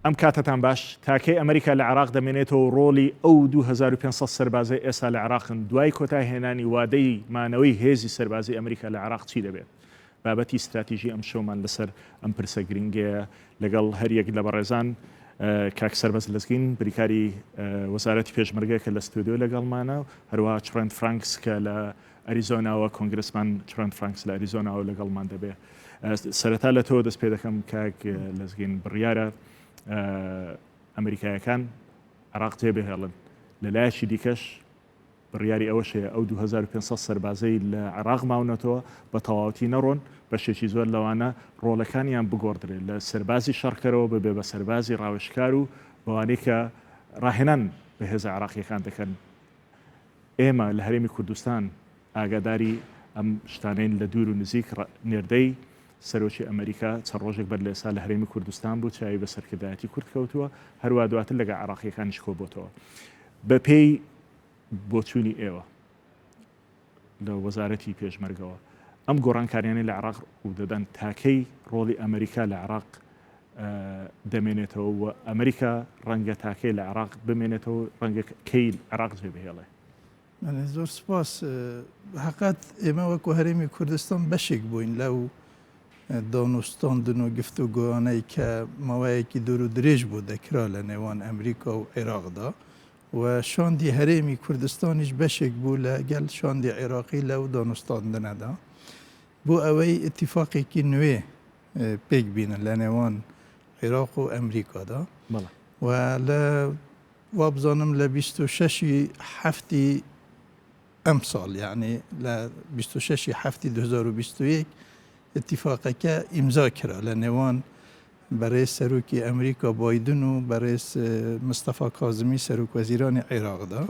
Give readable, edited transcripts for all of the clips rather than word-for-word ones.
ئەم کاتتان باش تاکەی ئەمریکا لە عێراق دەمێنێتەوە ڕۆڵی ئەو 2500 سەربازای ئێستا لە عێراقن دوای کۆتاهێنانی وادەی مانەوەی هێزی سەربازی ئەمریکا لە عێراق چی دەبێت؟ بابەتی استراتیژی ئەم شەومان لەسەر ئەم پرسە گرنگەیە لەگەڵ هەریەک لە بەڕێزان کاک سەربەز لەزگین بریکاری وەزارەتی پێشمەرگەیە کە لە ستودیۆ لەگەڵمانە و هەروەها چڕەند فرانکس کە لە ئەریزۆناوە کۆنگرسمان چڕەند فرانکس لە ئەریزۆناوە لەگەڵمان دەبێت. سەرەتا لە تۆ دەست پێ دەکەم کاک لەزگین بڕیارە ئەمریکایەکان عێراق جێبهێڵن لە لایەکی دیکەش بڕیاری ئەوەشەیە ئەو 2500 سەربازەی لە عێراق ماونەتەوە بە تەواوەتی نەڕۆن بەشێکی زۆر لەوانە ڕۆڵەکانیان بگۆڕدرێت لە سەربازی شەڕکەرەوە ببێ بە سەربازی ڕاوێژکار و بەوانەی کە ڕاهێنان بە هێزە عێراقیەکان دەکەن. ئێمە لە هەرێمی کوردستان ئاگاداری ئەم شتانەین لە دوور و نزیک نێردەی سەرۆکی ئەمریکا چەند ڕۆژێک بەر لە ئێستا لە هەرێمی کوردستان بوو چاوی بە سەرکردایەتی کورد کەوتووە هەروە دواتر لەگە عێراقیەکانیش کۆبووتەوە. بە پێی بۆچوونی ئێوە لە وەزارەتی پێشمەرگەوە ئەم گۆڕانکاریانەی لە عێراق ڕوو دەدەن تاکەی ڕۆڵی ئەمریکا لە عێراق دەمێنێتەوە و ئەمریکا ڕەنگە تاکەی لە عێراق بمێنێتەوە ڕەنگە کەی عێراق جێبهێڵێ. زۆر سپاس. حقیقت ئێمە وەکو هەرێمی کوردستان بەشێک بووین لەو دانوستاندن و گفتوگۆیانەی کە ماوەیەکی دوور و درێژ بوو دەکرا لە نێوان ئەمریکا و عێراقدا و شاندی هەرێمی کوردستانیش بەشێک بوو لەگەڵ شاندی عێراقی لەو دانوستاندنەدا بۆ ئەوەی ئتیفاقێکی نوێ پێک بینن لە نێوان عێراق و ئەمریکادا و لە وابزانم لە 26 هەفتی ئەم ساڵ یعنی لە 26 هەفتی 2021 اتفاقەکە ئیمزا کرا لە نێوان بەڕێز سەرۆکی ئەمریکا بایدن و بەڕێز مستەفا کازمی سەرۆک وەزیرانی عێراقدا.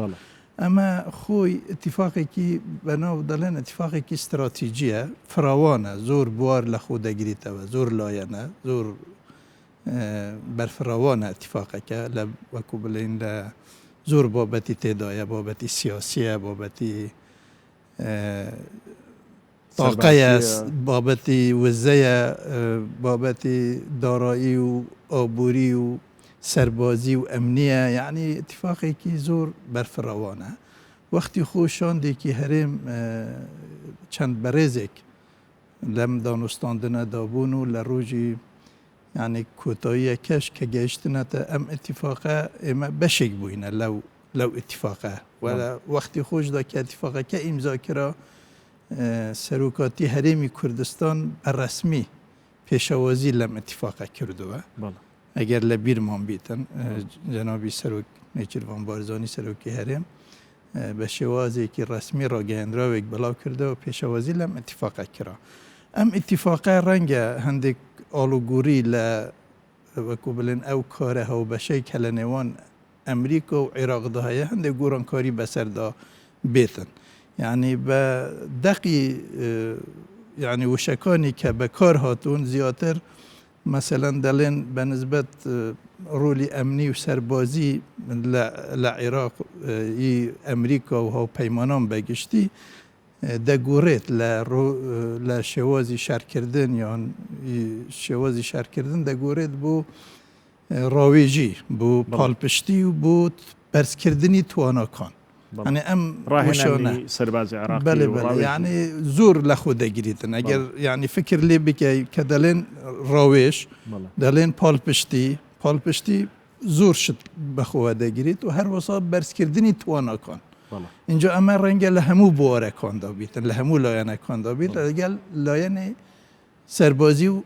ئەمە خۆی اتفاقێکی بەناو دەڵێن اتفاقێکی استراتیجیە فراوانە زۆر بوار لە خۆ دەگریتەوە زۆر لایەنە زۆر بەرفراوانە اتفاقەکە لە وەکو بڵێن لە زۆر بابەتی تێدایە بابەتی سیاسیە بابەتی تاقەیە بابەتی وزەیە بابەتی دارایی و ئابووری و سەربازی و ئەمنیە یعنی اتفاقێکی زۆر بەرفراوانە. وەختی خۆشاندێکی هەرێم چەند بەڕێزێک لەم دانوستاندنەدا بوون و لە ڕۆژی یعنی کۆتاییەکەش کە گەیشتنەتە ئەم اتفاقە ئێمە بەشێک بووینە لەو اتفاقە و وەختی خۆشدا کە اتفاقەکە ئیمزا کرا سەرۆکاتی هەرێمی کوردستان بەڕەسمی پێشەوازی لەم اتفاقە کردووە. ئەگەر لە بیرمان بیتن جەنابی سەرۆک نێچیروان بارزانی سەرۆکی هەرێم بە شێوازێکی ڕەسمی ڕاگەیەندراوێک بەڵاو کردەوە پێشەوازی لەم اتفاقە کرا. ئەم اتفاقە ڕەنگە هەندێک ئاڵوگوری لە وەکو بڵێن ئەو کارە هەوبەشەی کە لە نێوان ئەمریکا و عێراقدا هەیە هەندێک گۆڕانکاری بەسەردا بێتن. یعنی بە دەقی یعنی وشەکانی کە بەکار هاتوون زیاتر مەسەلەن دەڵێن بە نسبەت ڕۆلی ئەمنی و سەربازی لە عێراقی ئەمریکا و هاوپەیمانان بەگشتی دەگۆڕێت لە شێوازی شارکردن یان شێوازی شارکردن دەگۆڕێت بۆ ڕاوێژی بۆ پاڵپشتی و بۆ بەرزکردنی تواناکان. يعني ئەم ڕاهێنانی سەربازی عێراقی یعنی زۆر لە خۆ دەگریتن ئەگەر یعنی فکر لێ بکەی کە دەڵێن ڕاوێژ دەڵێن پاڵپشتی زۆر شت بەخۆوە دەگریت و هەروەسا بەرزکردنی تواناکان. اینجا ئەمە ڕەنگە لە هەموو بوارەکاندا بیتن لە هەموو لایەنەکاندا بیت لەگەڵ لایەنی سەربازی و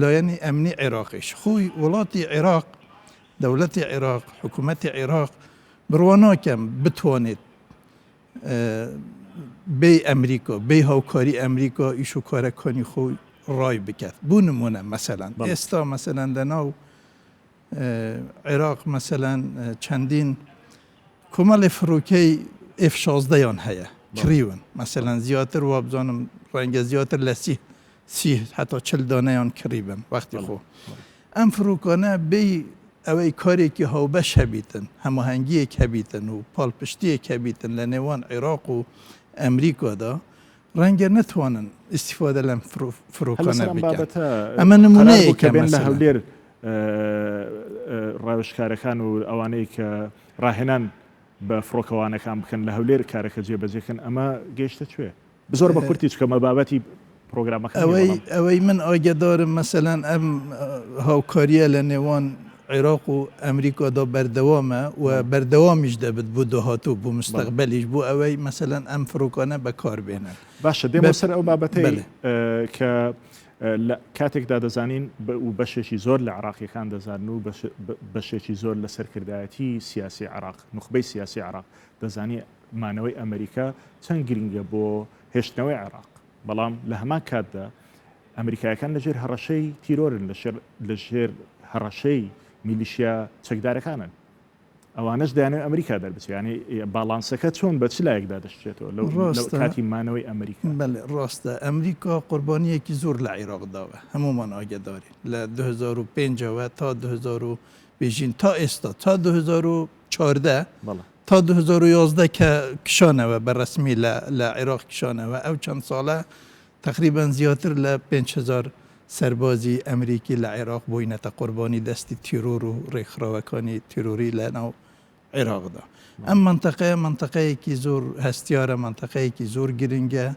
لایەنی ئەمنی عێراقیش. خۆی وڵاتی عێراق دەوڵەتی عێراق حکوومەتی عێراق بڕواناکەم بتوانێت بێ ئەمریکا بێ هاوکاری ئەمریکا ئیش و کارەکانی خۆی ڕای بکات. بوو نمونە مەسەلەن ئێستا مەسەلەن لەناو عێراق مەسەلەن چەندین کۆمەڵی فڕۆکەی F-16یان هەیە کڕیون مەسەلەن زیاتر وابزانم ڕەنگە زیاتر لە 30 حتا 40 دانەیان کڕیبن وەختی خۆ. ئەم فڕۆکانە بێ ئەوەی کارێکی هاوبەش هەبیتن هەماهەنگیەک هەبیتن و پاڵپشتیەک هەبیتن لە نێوان عێراق و ئەمریکادا ڕەنگە نتوانن ئیسیفادە لەم فڕۆکانە بکەن. ئەمە نمونەیەکە لە هەولێر ڕاوشکارەکان و ئەوانەی کە ڕاهێنان بە فڕۆکەوانەکان بکەن لە هەولێر کارەکە جێبەجێکن ئەمە گەیشتە کوێ زۆر بە کورتی چکەمە بابەتی پرۆگرامەکە ئەوەی من ئاگدارم مەسەلاً ئەم هاوکاریە لە نێوان عێراق و ئەمریکادا بەردەوامە و بەردەوامیش دەبێت بۆ داهاتوو بۆ مستەقبەلیش بۆ ئەوەی مەسەلاً ئەم فڕۆکانە بەکاربێنن. باشە دێمە سەر ئەو بابەتەی کە کاتێکدا دەزانین و بەشێکی زۆر لە عراقیەکان دەزانن و بەشێکی زۆر لە سەرکردایەتی سیاسی عراق نخبەی سیاسی عراق دەزانی مانەوەی ئەمریکا چەند گرنگە بۆ هێشتنەوەی عراق بەڵام لە هەمان کاتدا ئەمریکایەکان لەژێر هەڕەشەی تیرۆرن لەژێر هەڕەشەی میلیشیا چەکدارەکانن ئەوانش دەیانێت ئەمریکا دەربچێت ینی باڵانسەکە چۆن بە چ لایەکدا دەشتێتەوە لەو کاتی مانەوەی ئەمریکا. بەڵێ ڕاستە ئەمریکا قوربانیەکی زۆر لە عێراقداوە هەمومان ئاگدارین لە 2005ەوە تا 2000 بێژین تا ئێستا تا 2014 تا 2011 کە کشانەوە بەڕسمی لە عێراق کشانەوە ئەو چەند ساڵە تقریبا زیاتر لە 5,000 سەربازی ئەمریکی لە عێراق بووینەتە قوربانی دەستی تیرۆر و ڕێکخراوەکانی تیرۆری لە ناو عێراقدا. ئەم منتەقەیەکی زۆر هەستیارە منتەقەیەکی زۆر گرنگە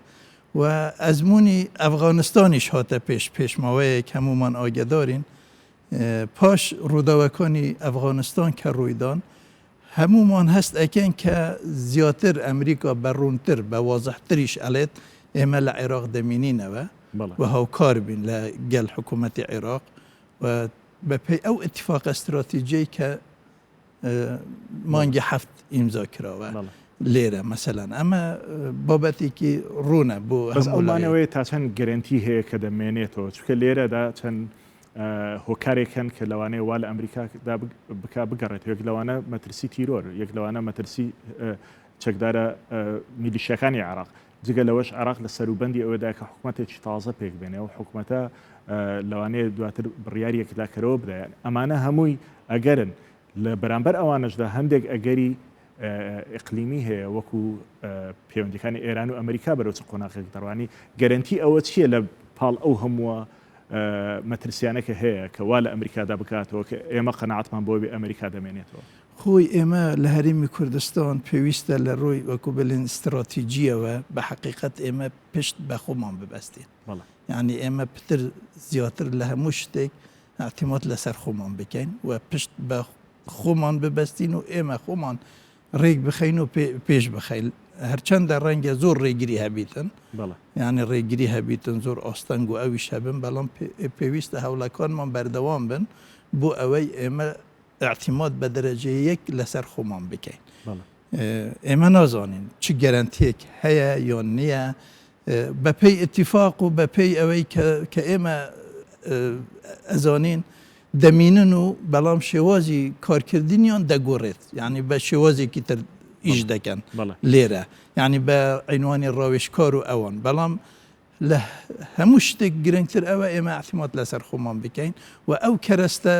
و ئەزمموی ئەفغانستانیش هاتە پێشماوەیەک هەمومان ئاگدارین پاش ڕووداوەکانی ئەفغانستان کە ڕوویدان هەمومان هەست ئەکەن کە زیاتر ئەمریکا بەڕوونتر بە وازەحتریش ئەڵێت ئێمە لە عێراق دەمینینەوە و هاوکار بین لە گەل حکوومەتی عێراق و بەپێی ئەو ئەتیفاق ئەستراتیجیەی کە مانگی هەفت ئیمزا کراوە لێرە مەسەلاً ئەمە بابەتێکی ڕوونە بۆ ئەومانەوەی تا چەند گەرنتی هەیە کە دەمێنێتەوە چکە لێرەدا چەند هۆکارێکن کە لەوانەیە وا لە ئەمریکادا بک بگەڕێت یەک لەوانە مەترسی تیرۆر یەک لەوانە مەترسی چەکدارە میلیشیەکانی عراق جگە لەوەش عراق لە سەروبەندی ئەوەدا کە حکوومەتێکی تازە پێک بێنێ و حکوومەتە لەوانەیە دواتر بڕیاریەکداکەرەوە بدەیان ئەمانە هەمووی ئەگەرن لە بەرامبەر ئەوانشدا هەندێک ئەگەری ئقلیمی هەیە وەکو پەیوەندیەکانی ئێران و ئەمریکا بەرەو چ قۆناغێک دەڕوانی گەرنتی ئەوە چییە لە پاڵ ئەو هەمووە مەترسیانەکە هەیە کە وا لە ئەمریکادا بکاتەوە کە ئێمە قەناعەتمان بۆ بێ ئەمریکا دەمێنێتەوە. خۆی ئێمە لە هەرێمی کوردستان پێویستە لە ڕۆی وەکو بلین استراتیجیەوە بە حقیقت ئێمە پشت بە خۆمان ببەستین یعنی ئێمە پتر زیاتر لە هەموو شتێک اعتیماد لەسەر خۆمان بکەین و پشت بە خۆمان ببەستین و ئێمە خۆمان ڕێک بخەین و پێش بخەین هەرچەندە ڕەنگە زۆر ڕێگیری هەبیتن یعنی ڕێگیری هەبیتن زۆر ئاستەنگ و ئەویش هەبن بەڵام پێویستە هەوڵەکانمان بەردەوام بن بۆ ئەوەی ئێمە اعتیماد بە دەرەجەیە یەک لەسەر خۆمان بکەین ئێمە نازانین چ گەرانتیەک هەیە یان نییە بەپێی ئتیفاق و بەپێی ئەوەی کە ئێمە ئەزانین دەمینن و بەڵام شێوازی کارکردنیان دەگۆڕێت یعنی بە شێوازێکی تر ئیش دەکەن لێرە یعنی بە عینوانی ڕاوێژکار و ئەوان بەڵام لە هەموو شتێک گرنگتر ئەوە ئێمە اعتیماد لەسەر خۆمان بکەین و ئەو کەرەستە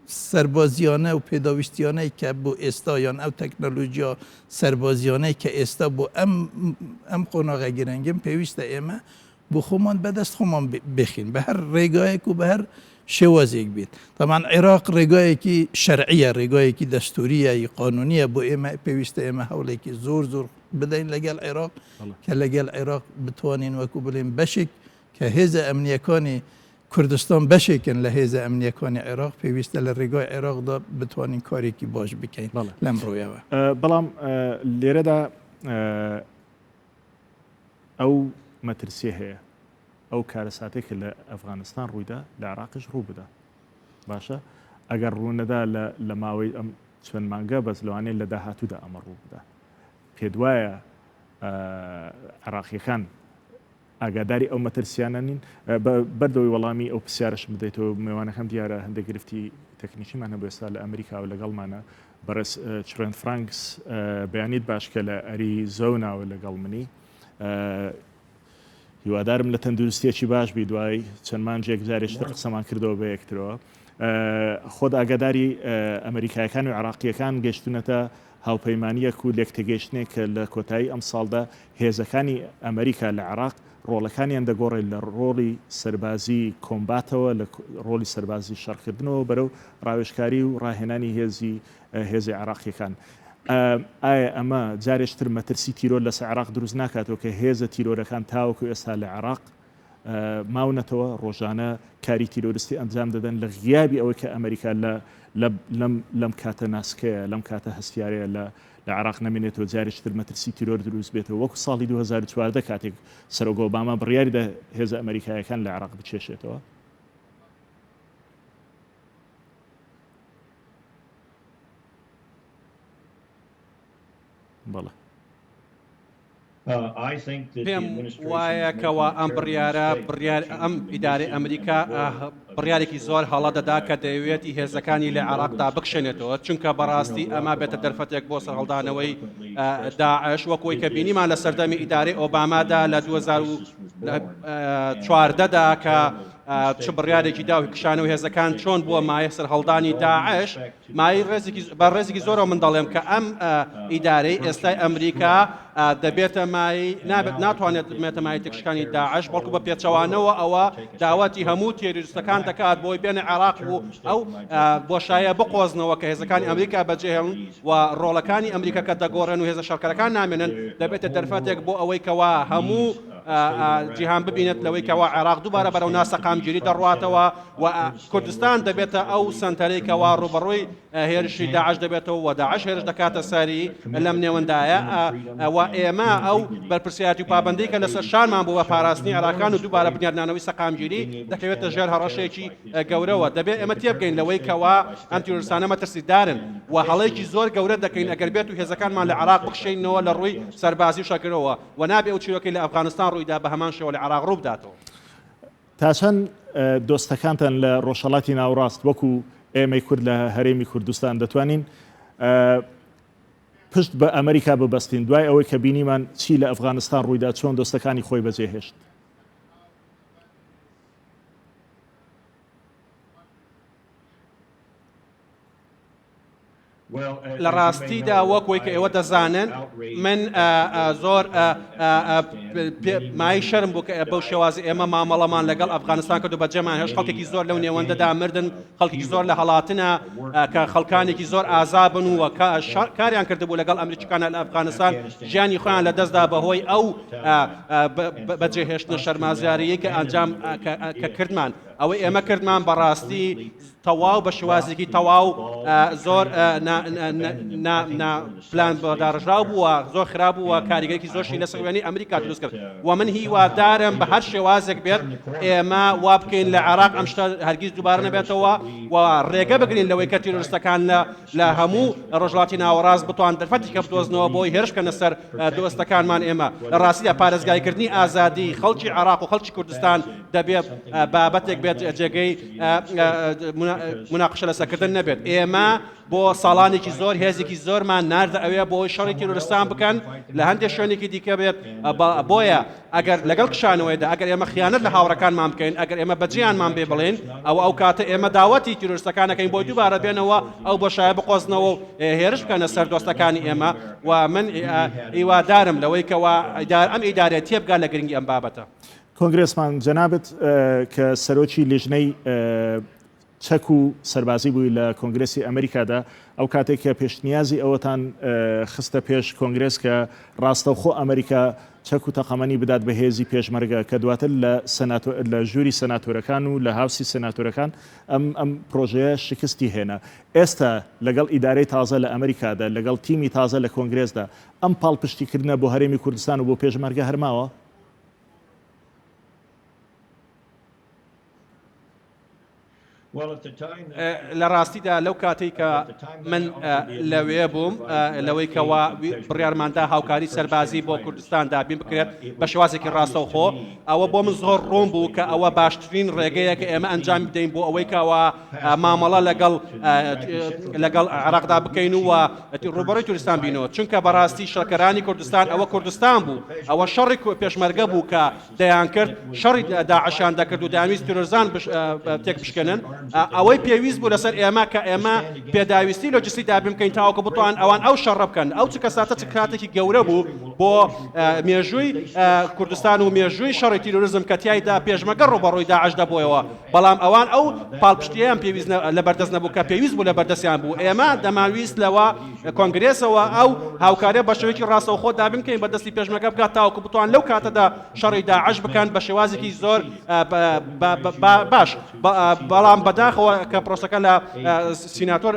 سەربازیانە و پێداویستیانەی کە بۆ ئێستا یان ئەو تەکنەلۆژیا سەربازیانەی کە ئێستا بۆ ئەم قۆناغە گرنگم پێویستە ئێمە بۆ خۆمان بەدەست خۆمان بخین بە هەر ڕێگایەک و بە هەر شێوازێک بیت طبعاً عێراق ڕێگایەکی شەرعیە ڕێگایەکی دەستوریە قانونیە بۆ ئێمە پێویستە ئێمە هەوڵێکی زۆر بدەین لەگەڵ عێراق کە لەگەڵ عێراق بتوانین وەکو بڵێن بەشێک کە هێزە ئەمنیەکانی کوردستان بەشێکن لە هێزە ئەمنیەکانی عێراق پێویستە لە ڕێگای عێراقدا بتوانین کارێکی باش بکەین لەم ڕۆیەوە. بەڵام لێرەدا ئەو مەترسی هەیە ئەو کارەساتێک لە ئەفغانستان ڕوویدا لە عراقش ڕوو بدە باشە ئەگەر ڕوونەدا لە ماوەی ئەم چەند مانگە بەس لەوانەیە لە داهاتوودا ئەمە ڕوو بدە پێ وایە عراقیەکان ئاگاداری ئەو مەترسیانە نین بەردەوەی وەڵامی ئەو پرسیارش بدەیتەوە میوانەکەم دیارە هەندێک گرفتی تەکنیکیمان هەبوو ئێستا لە ئەمریکا و لەگەڵمانە بەڕێز چرێن فرانکس بەیانیت باشکە لە ئەریزۆناوە لەگەڵ منی هیوادارم لە تەندروستیەکی باش بی دوای چەند مانجێک جارێکتر قسەمان کردەوە بە یەکترەوە خۆت ئاگاداری ئەمریکایەکان و عراقیەکان گەشتونەتە هاوپەیمانیەک و لێکتەگەیشتنێک کە لە کۆتایی ئەم ساڵدا هێزەکانی ئەمریکا لە عراق ڕۆڵەکانیان دەگۆڕێت لە ڕۆڵی سەربازی کۆمباتەوە لە ڕۆڵی سەربازی شەڕکردنەوە بەرەو ڕاوێژکاری و ڕاهێنانی هێزی عراقیەکان. ئایا ئەمە جارێشتر مەترسی تیرۆر لەسەر عراق دروست ناکاتەوە کە هێزە تیرۆرەکان تاوەکو ئێستا لە عراق ماونەتەوە ڕۆژانە کاری تیرۆریستی ئەنجام دەدەن لە غیابی ئەوەی کە ئەمریکا لەم کاتە ناسکەیە لەم کاتە هەستیارەیە لە عراق نامێنێتەوە جارێشتر مەترسی تیرۆر دروست بێتەوە وەکو ساڵی 2014 کاتێک سەرۆگە ئۆباما بڕیاری دا هێزە ئەمریکایەکان لە عراق بچێشێتەوە. بەڵێ پێم وایە کەەوە ئەم بڕیارە ئەم ئیدارەی ئەمریکا بڕیارێکی زۆر هەڵە دەدا کە دەیەوێتی هێزەکانی لە عراقدا بکشێنێتەوە چونکە بەڕاستی ئەمە بێتە دەرفەتێک بۆ سەرهەڵدانەوەی داعش وەکۆی کە بینیمان لە سەردەمی ئیدارەی ئۆبامادا لە 2014دا کە چ بڕیارێکی داوی کشانەوە هێزەکان چۆن بووە مایە سەرهەڵدانی داعش بە ڕێزێکی زۆرەوە من دەڵێم کە ئەم ئیدارەی ئێستای ئەمریکا دەبێتە ناتوانێت بمێتە مای تێکشکانی داعش بەڵکو بە پێچەوانەوە ئەوە داواتی هەموو تێروریستەکان دەکات بۆی بێنە عێراق و ئەو بۆشایە بقۆزنەوە کە هێزەکانی ئەمریکا بەجێهێڵن و ڕۆڵەکانی ئەمریکا کە دەگۆڕێن و هێزە شەڕکەرەکان نامێنن دەبێتە دەرفەتێک بۆ ئەوەی کەوا هەموو جیهان ببینێت لەوەی کەوا عێراق دووبارە بەرەو ناسەقامگیری دەڕواتەوە و کوردستان دەبێتە ئەو سنتەرەی کەوا ڕوبەڕووی هێرشی داعش دەبێتەوە و داعش هێرش دەکاتە سەری لەم نێوەندایە و ئێمە ئەو بەرپرسیاتی و پابندی کە لەسەر شانمان بووە پاراستنی عێراقیان و دووبارە بنیادنانەوەی سەقامگیری دەکەوێتە ژێر هەڕەشێکی گەورەوە دەبێت ئێمە تێبگەین لەوەی کەوا ئەم تیرۆریستانە مەترسیدارن و هەڵەیەکی زۆر گەورە دەکەین ئەگەر بێت و هێزەکانمان لە عێراق بخشێنەوە لە ڕووی سەربازی و شەکرەوە و نابێ ئەو چیرۆکەی لە ئەفغانستان ڕوویدا بە هەمان شێوە لە عێراق ڕوو بداتەوە. تا چەند دۆستەکانتان لە ڕۆژهەڵاتی ناوڕاست وەکو ئێمەی کورد لە هەرێمی کوردستان دەتوانین پشت بە ئەمریکا ببەستین دوای ئەوەی کە بینیمان چی لە ئەفغانستان ڕوویدا چۆن دۆستەکانی خۆی بەجێهێشت؟ لە ڕاستیدا وەکوی کە ئێوە دەزانن من زۆر مای شەرم بوو کە بەو شێوازی ئێمە مامەڵەمان لەگەڵ ئەفغانستان کردو بەجێمان هێشت خەڵکێکی زۆر لەو نێوەندەدا مردن خەڵکێکی زۆر لە هەڵاتنە کە خەڵکانێکی زۆر ئازابن و کاریان کردبوو لەگەڵ ئەمریکیەکانە لە ئەفغانستان ژیانی خۆیان لەدەستدا بەهۆی ئەو بەجێهێشتنە شەرمازیارەیە کە ئەنجام کە کردمان ئەوەی ئێمە کردمان بەڕاستی تەواو بە شێوازێکی تەواو زۆر پلان بەداڕژراو بووە زۆر خراپ بووە کاریگەرێکی زۆرشی لە سەروێنی ئەمریکا دروست کرد و من هیوادارم بە هەر شێوازێک بێت ئێمە وا بکەین لە عێراق ئەم شتە هەرگیز دووبارە نەبێتەوە و ڕێگە بگرین لەوەی کە تیرۆریستەکان لە هەموو ڕۆژهەڵاتی ناوەڕاست بتوان دەرفەتی کە بدۆزنەوە بۆی هێرش بکەنە سەر دۆستەکانمان ئێمە لە ڕاستیدا پارێزگایکردنی ئازادی خەڵکی عێراق و خەڵکی کوردستان دەبێت بابەتێک بێت جێگەی مناقشە لەسەرکردن نەبێت ئێمە بۆ ساڵانێکی زۆر هێزێکی زۆرمان ناردە ئەوەیە بۆی شەڕی تیرۆریستان بکەن لە هەندێک شوێنێکی دیکە بێت بۆیە ئەگەر لەگەڵ کشانەوەیدا ئەگەر ئێمە خیانەت لە هاوڕەکانمان بکەین ئەگەر ئێمە بەجێیانمان بێ بڵێن ئەو کاتە ئێمە داوەتی تیرۆریستەکانەکەین بۆی دووبارە بێنەوە ئەو بۆشایە بقۆزنەوە و هێرش بکەنە سەر دۆستەکانی ئێمە و من هیوادارم لەوەی کەوا ئەم ئیدارەیە تێبگا لە گرنگی ئەم بابەتە. کۆنگرێسمان جەنابەت کە سەرۆکی لێژنەی چەک و سەربازی بووی لە کۆنگرێسی ئەمریکادا ئەو کاتێک کە پێشنیازی ئەوەتان خستە پێش کۆنگرێس کە ڕاستەوخۆ ئەمریکا چەک و تەقەمەنی بدات بە هێزی پێشمەرگە کە دواتر لە ژووری سەناتۆرەکان و لە هاوسی سەناتۆرەکان ئەم پرۆژەیە شکستی هێنا. ئێستا لەگەڵ ئیدارەی تازە لە ئەمریکادا لەگەڵ تیمی تازە لە کۆنگرێسدا ئەم پاڵپشتیکردنە بۆ هەرێمی کوردستان و بۆ پێشمەرگە هەرماوە؟ لە ڕاستیدا لەو کاتێک کە من لەوێ بووم لەوەی کەوا بڕیارماندا هاوکاری سەربازی بۆ کوردستان دابین بکرێت بە شێوازێکی ڕاستەوخۆ ئەوە بۆ من زۆر ڕوون بوو کە ئەوە باشترین ڕێگەیە کە ئێمە ئەنجام بدەین بۆ ئەوەی کەوا مامەڵە لەگەڵ عێراقدا بکەین و ڕوبەڕۆی توریستان بینەوە چونکە بەڕاستی شەڕکەرانی کوردستان ئەوە کوردستان بوو ئەوە شەڕی پێشمەرگە بوو کە دەیان کرد شەڕی داعشیان دەکرد و دەیانویست تیرۆریزان تێک بشکێنن ئەوەی پێویست بوو لەسەر ئێمە کە ئێمە پێداویستی لۆجستی دابین بکەین تاوەکو بتوان ئەوان ئەو شەڕە بکەن ئەو چ کەساتە چ کاتێکی گەورە بوو بۆ مێژووی کوردستان و مێژووی شەڕی تیرۆریزم کە تیایدا پێشمەگە ڕۆبەڕووی داعش دەبوویەوە بەڵام ئەوان ئەو پاڵپشتیان پێویست لە بەردەست نەبوو کە پێویست بوو لە بەردەستیان بوو ئێمە دەماویست لەوە کۆنگرێسەوە ئەو هاوکارە بە شێوەیەکی ڕاستەوخۆ دابین کەین بەدەستی پێشمەگە بکات تاوەکو بتوان لەو کاتەدا شەڕی داعش بکەن بە شێوازێکی زۆر باش بەڵام بەداخەوە کە پرۆسەکە لە سیناتۆر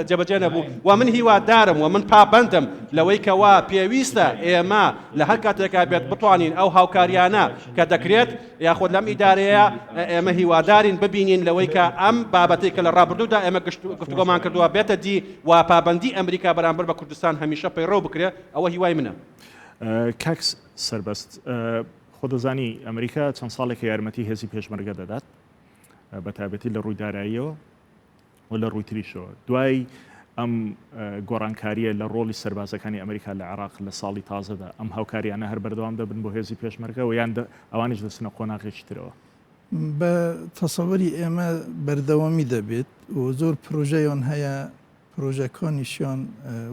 جێبەجێ نەبوو و من هیوادارم و من پابەندم لەوەی کەوا پێویستە ئێمە لە هەر کاتێکا بێت بتوانین ئەو هاوکاریانە کە دەکرێت یاخود لەم ئیدارەیە ئێمە هیوادارین ببینین لەوەی کە ئەم بابەتەی کە لە ڕابردوودا ئێمە گفتوگۆمان کردووە بێتە دی و پابەندی ئەمریکا بەرامبەر بە کوردستان هەمیشە پەیڕەو بکرێت ئەوە هیوای منە. کاکس سەربەست خۆ دەزانی ئەمریکا چەند ساڵێکی یارمەتی هێزی پێشمەرگە دەدات بە تایبەتی لە ڕووی داراییەوە و لە ڕووی تریشەوە دوای ئەم گۆڕانکاریە لە ڕۆڵی سەربازەکانی ئەمریکا لە عێراق لە ساڵی تازەدا ئەم هاوکاریانە هەر بەردەوام دەبن بۆ هێزی پێشمەرگە و یان ئەوانش دەچنە قۆناغێکی ترەوە. بە تەسەوەری ئێمە بەردەوامی دەبێت و زۆر پرۆژەیان هەیە پرۆژەکانیشیان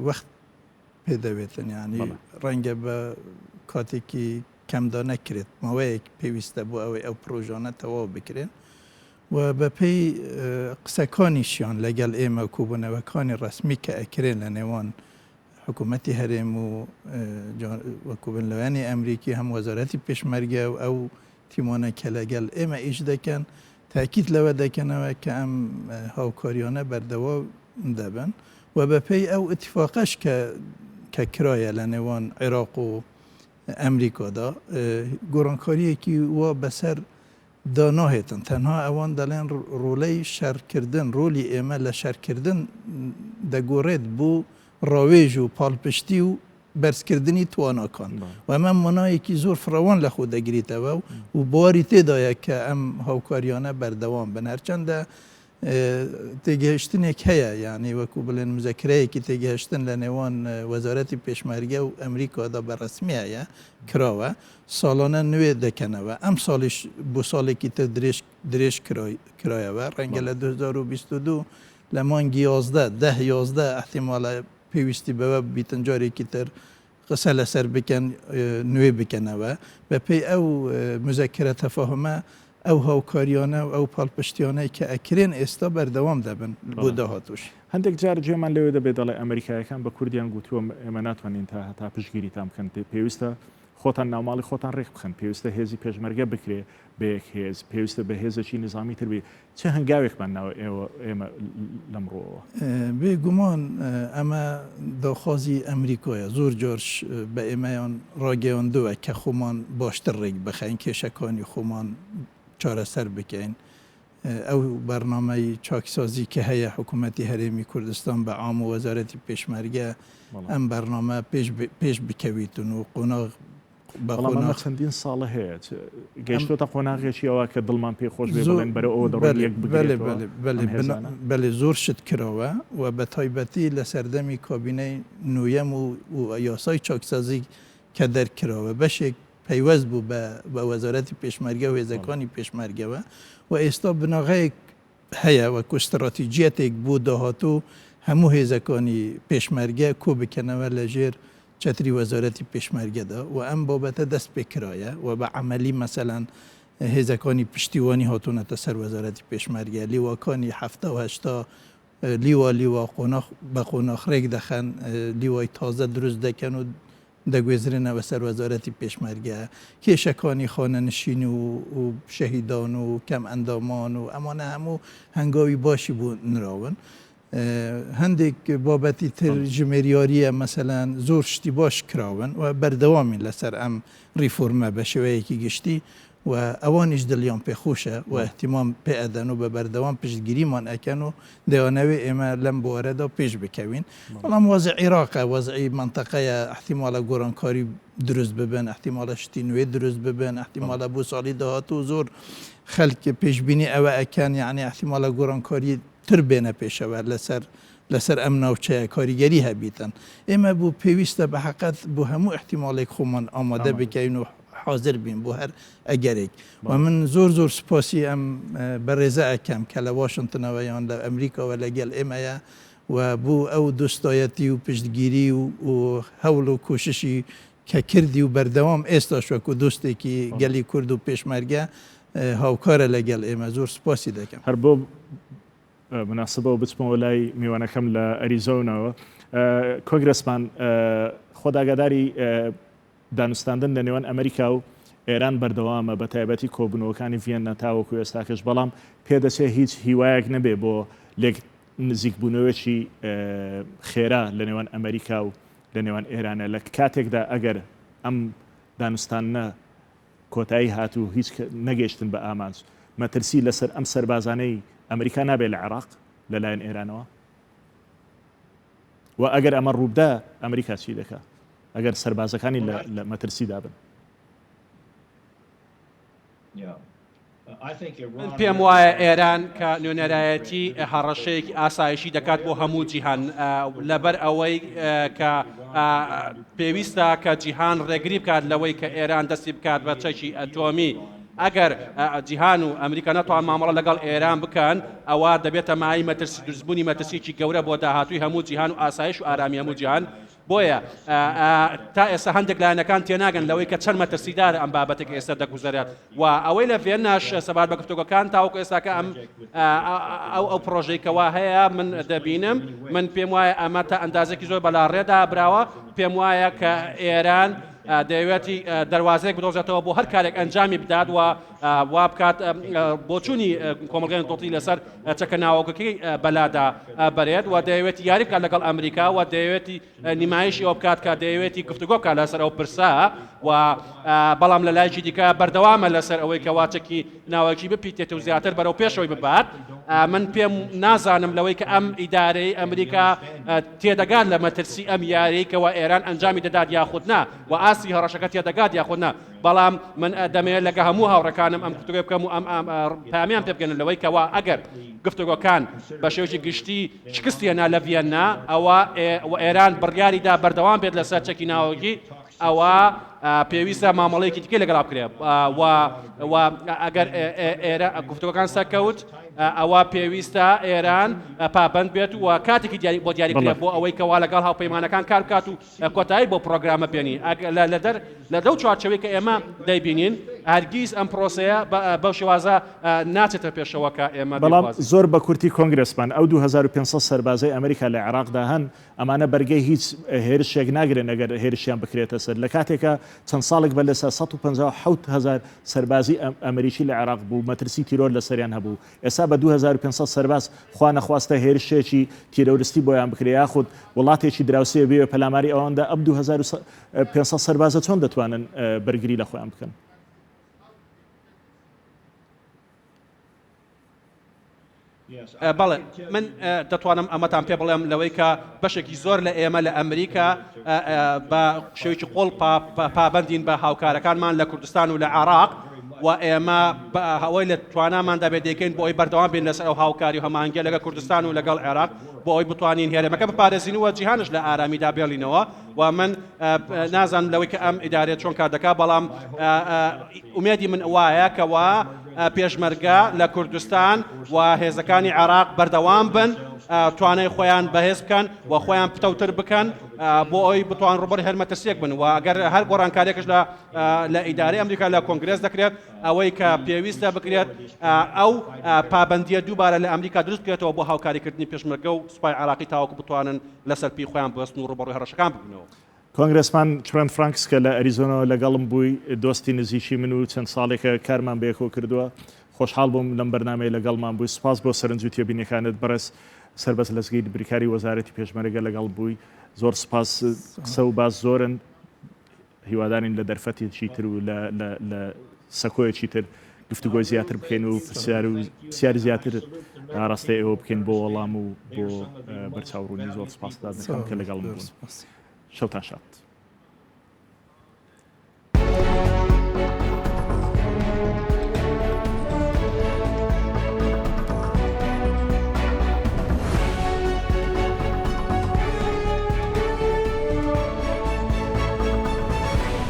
وەخت پێدەوێتن ینی ڕەنگە بە کاتێکی کەمدا نەکرێت ماوەیەک پێویستە بۆ ئەوەی ئەو پرۆژانە تەواو بکرێن و بەپێی قسەکانیشیان لەگەڵ ئێمە کوبوونەوەکانی ڕسمی کە ئەکرێن لە نێوان حکوومەتی هەرێم و وەکوبنلەوانی ئەمریکی هەم وەزارەتی پێشمەرگە و ئەو تیمۆنەکە لەگەڵ ئێمە ئیش دەکەن تاکید لەوە دەکەنەوە کە ئەم هاوکاریانە بەردەوام دەبن و بەپێی ئەو ئەتیفاقەش کە کرایە لە نێوان عێراق و ئەمریکادا گۆڕانکاریەکی وە بەسەر داناهێتن تەنها ئەوان دەڵێن ڕۆلەی شەرکردن ڕۆلی ئێمە لە شەرکردن دەگۆڕێت بۆ ڕاوێژ و پاڵپشتی و بەرزکردنی تواناکان و ئەمە مانایەکی زۆر فراوان لە خۆ دەگریتەوە و بواری تێدایە کە ئەم هاوکاریانە بەردەوام بن هەرچەندە تێگەهشتنێک هەیە یعنی وەکو بڵێن مزەکرەیەکی تێگەهشتن لە نێوان وەزارەتی پێشمەرگە و ئەمریکادا بەڕسمیایە کراوە ساڵانە نوێ دەکەنەوە ئەم ساڵیش بۆ ساڵێکی تر درێژ کرایەوە ڕەنگە لە 2022 لە مانگی 11 احتیمالە پێویستی بەوە بیتن جارێکی تر قسە لەسەر بکەن نوێ بکەنەوە بەپێی ئەو مزەکرە تەفاهمە ئەو هاوکاریانە و ئەو پاڵپشتیانەی کە ئەکرێن ئێستا بەردەوام دەبن بۆ داهاتوش هەندێک جار جێمان لەوێ دەبێت دەڵێ ئەمریکایەکان بە کوردیان گوتووە ئێمە ناتوانین تا هەتا پشگیری تام بکەن پێویستە خۆتان ناوماڵی خۆتان ڕێک بخەن پێویستە هێزی پێشمەرگە بکرێ بەیەک هێز پێویستە بە هێزێکی نظامی تربی چه هەنگاوێکمان ناوە ئێمە لەمڕۆوە بێگومان ئەمە داخوازی ئەمریکایە زۆر جارش بە ئێمەیان ڕاگەیاندووە کە خۆمان باشتر ڕێک بخەین کێشەکانی خۆمان چارەسەر بکەین ئەو بەرنامەی چاکسازی کە هەیە حکوومەتی هەرێمی کوردستان بە عام و وەزارەتی پێشمەرگە ئەم بەرنامە پێش بکەویتون و قۆناغ بەڵام چەندین ساڵە هەیە گەیشتۆتە قۆناغێکی ئەوە کە دڵمان پێ خۆش بێ بڵێن بەرە ئەوە دەڕۆ یەک بەێ زۆر شت کرەوە و بە تایبەتی لە سەردەمی کابینەی نوێم و یاسای چاکسازی کە دەرکراوە بەشێک پەیوەست بوو بە وەزارەتی پێشمەرگە و هێزەکانی پێشمەرگەوە و ئێستا بناغەیەک هەیە وەکو استراتیجیەتێک بۆ داهاتوو هەموو هێزەکانی پێشمەرگە کۆ بکەنەوە لە ژێر چەتری وەزارەتی پێشمەرگەدا و ئەم بابەتە دەست پێکرایە و بە عملی مەسەلەن هێزەکانی پشتیوانی هاتوونەتە سەر وەزارەتی پێشمەرگە لیواکانی هەفتە و هەشتا لیوا بە قۆناغڕێک دەخەن لیوای تازە دروست دەکەن و دەگوێزرێنەوە سەر وەزارەتی پێشمەرگە کێشەکانی خانەنشین و شەهیدان و کەم ئەندامان و ئەمانە هەموو هەنگاوی باشی بوو نراون هەندێک بابەتی تر ژمێریاریە مەسەلەن زۆر شتی باش کراون و بەردەوامی لەسەر ئەم ریفۆرمە بە شێوەیەکی گشتی و ئەوانیش دڵیان پێخۆشە و احتیمام پێ ئەدەن و بە بەردەوام پشتگیریمان ئەکەن و دەیانەوێ ئێمە لەم بوارەدا پێش بکەوین بەڵام وەزع عێراقە وەزعی منتەقەیە احتیمالە گۆڕانکاری دروست ببن احتیمالە شتی نوێ دروست ببن احتیمالە بۆ ساڵی داهاتوو زۆر خەلک پێشبینی ئەوە ئەکەن یعنی احتیمالە گۆڕانکاری تر بێنە پێشەوە لەسەر ئەم ناوچەیە کاریگەری هەبیتن ئێمە بوو پێویستە بە حقیقەت بۆ هەموو احتیمالێک خۆمان ئامادە بکەین و حاضر بین بۆ هەر ئەگەرێک و من زۆر سپاسی ئەم بەڕێزە ئەەکەم کە لە واشنگتنەوە یان لە ئەمریکاوە لەگەڵ ئێمەیە و بوو ئەو دۆستایەتی و پشتگیری و هەوڵ و کۆششی کە کردی و بەردەوام ئێستا شوەک و دۆستێکی گەلی کورد و پێشمەرگە هاوکارە لەگەڵ ئێمە زۆر سپاسی دەکەم هەر بۆ مناسبەوە بچمەوە لای میوانەکەم لە ئەریزۆنەوە کۆنگرسمان خۆداگاداری دانوستاندن لە نێوان ئەمریکا و ئێران بەردەوامە بە تایبەتی کۆبنەوەکانی ڤێنە تاوەکو ئێستاکەش بەڵام پێدەچێت هیچ هیوایەک نەبێ بۆ لێک نزیکبوونەوەکی خێرا لە نێوان ئەمریکا و لە نێوان ئێرانە لە کاتێکدا ئەگەر ئەم دانوستانە کۆتایی هاتوو هیچ نەگەیشتن بە ئامانج مەترسی لەسەر ئەم سەربازانەی ئەمریکا نابێت لە عێراق لەلایەن ئێرانەوە و ئەگەر ئەمە ڕووبدا ئەمریکا چی دەکات ئەگەر سەربازەکانی لە مەترسیدا بن پێم وایە ئێران کە نوێنەرایەتی هەڕەشەیەکی ئاسایشی دەکات بۆ هەموو جیهان لەبەر ئەوەی کە پێویستە کە جیهان ڕێگری بکات لەوەی کە ئێران دەستی بکات بە چەکی ئەتۆمی ئەگەر جیهان و ئەمریکا نەتوان مامەڵە لەگەڵ ئێران بکەن ئەوە دەبێتە مای مەترسی دروستبوونی مەترسیی گەورە بۆ داهاتووی هەموو جیهان و ئاسایش و ئارامی هەموو جیهان بۆیە تا ئێستا هەندێک لایەنەکان تێناگەن لەوەی کە چەند مەترسیدارە ئەم بابەتێک ئێستا دەگوزارێت و ئەوەی لە ڤێناش سەبات بە گفتوگۆکان تاوەکو ئێستاکە ئەو پرۆژەیەکەوە هەیە من دەبینم من پێم وایە ئەمە تا ئەندازێکی زۆر بەلاڕێدا براوە پێم وایە کە ئێران دەیەوێتی دەواازەیەک بدۆزێتەوە بۆ هەر کارێک ئەنجامی بدات و وا بکات بۆچوونی کۆمەڵگەی دۆڵی لەسەر چەکە ناوەکەی بەلادا بەرێت و دەیەوێتی یاری بکات لەگەڵ ئەمریکا و دەیەوێتی نیمایشی ئەو بکات کە دەیەوێتی گفتوگۆ بکات لەسەر ئەو پرسا و بەڵام لە لایکی دیکە بەردەوامە لەسەر ئەوەی کە واچەکی ناوەکی بپیتێت و زیاتر بەرەو پێشەوەی ببات من پێم نازانم لەوەی کە ئەم ئیدارەی ئەمریکا تێدەگات لە مەترسی ئەم یاریکەوە ئێران ئەنجامی دەدات یاخودنا و ئاسی هەڕەشەکە تێدەگات یاخودنا بەڵام من دەمەوێت لەگە هەموو هاوڕەکانم ئەم گفتوگۆ بکەم و ئەم پامیان پێ بگەن لەوەی کەوا ئەگەر گفتوگۆکان بە شێوەیەکی گشتی شکستیەنا لە ڤێننا ئەوە ئێران بڕیاریدا بەردەوام بێت لەسەر چەکی ناوەکی ئەوە پێویستە مامەڵەیەکی دیکە لەگەڵا بکرێت و ئەگەر گفتوگۆکان سەرکەوت ئەوە پێویستە ئێران پابند بێت و کاتێکی بۆ دیاریکرێت بۆ ئەوەی کەوا لەگەڵ هاوپەیمانەکان کار بکات و کۆتایی بۆ پرۆگرامە بێنی لە دەو چوارچەوەی کە ئێمە دەیبینین هەرگیز ئەم پرۆسەیە بەو شێوازە ناچێتە پێشەوە کە ئێمە بەڵام زۆر بە کورتی کۆنگرسمان ئەو 2500 سەربازای ئەمریکا لە عێراقدا هەن ئەمانە بەرگەی هیچ هێرشێک ناگرن ئەگەر هێرشیان بکرێتە سەر لە کاتێکە چەند ساڵێک بە لەسەر 157,000 سەربازی ئەمریکی لە عێراق بوو مەترسی تیرۆر لەسەریان هەبوو ئێستا بە 2500 سەرباز خوا نەخواستە هێرشێکی تیرۆریستی بۆیان بکرێ یاخود وڵاتێکی دراوسێ بێ پەلاماری ئەوەندا ئەم 2500 سەربازە چۆن دەتوانن بەرگری لە خۆیان بکەن بەڵێ من دەتوانم ئەمەتان پێ بڵێم لەوەی کە بەشێکی زۆر لە ئێمە لە ئەمریکا بە شێوکی قۆڵ پابندین بە هاوکارەکانمان لە کوردستان و لە عێراق و ئێمە هەوەی لە تواناماندا بێ دەکەین بۆ ئەوی بەردەوام بین لەسەر ئەو هاوکاری و هەماهەنگیە لەگەڵ کوردستان و لەگەڵ عێراق بۆ ئەوی بتوانین هێرەمەکە بپارێزینەوە جیهانش لە ئارامیدا بێڵینەوە و من نازانم لەوەی کە ئەم ئیدارێت چۆن کار دەکات بەڵام ئومێدی من وایە کەوا پێشمەرگە لە کوردستان و هێزەکانی عێراق بەردەوام بن توانای خۆیان بەهێز بکەن و خۆیان پتەوتر بکەن بۆ ئەوی بتوان ڕوبەر هەرمەترسیەک بن و ئەگەر هەر گۆڕانکاریەکەش لە ئیدارەی ئەمریکا لە کۆنگرێس دەکرێت ئەوەی کە پێویستە بکرێت ئەو پابندیە دووبارە لە ئەمریکا دروست بکرێتەوە بۆ هاوکاریکردنی پێشمەرگە و سوپای عێراقی تاوەکو بتوانن لەسەر پێی خۆیان بەستن و ڕوبەڕووی هەڕەشەکان ببنەوە. کۆنگرسمان چرن فرانکس کە لە ئەریزۆنەوە لەگەڵم بووی دۆستی نزیکی من و چەند ساڵێکە کارمان بەیەکەوە کردووە خۆشحاڵ بووم لەم بەرنامەیە لەگەڵمان بووی سپاس بۆ سەرنجوتیە بینەکانت بەرز سەربەز لەزگەی بریکاری وەزارەتی پێشمەرگە لەگەڵ بووی زۆر سپاس قسە و باس زۆرن هیوادارین لە دەرفەتێکی تر و لە سەکۆیەکی تر گفتوگۆی زیاتر بکەین و پرسیاری زیاتر ڕاستەی ئێوە بکەین بۆ وەڵام و بۆ بەرچاوڕوونی زۆر سپاسدا دەکەم کە لەگەڵم بوون شەوتان شاد.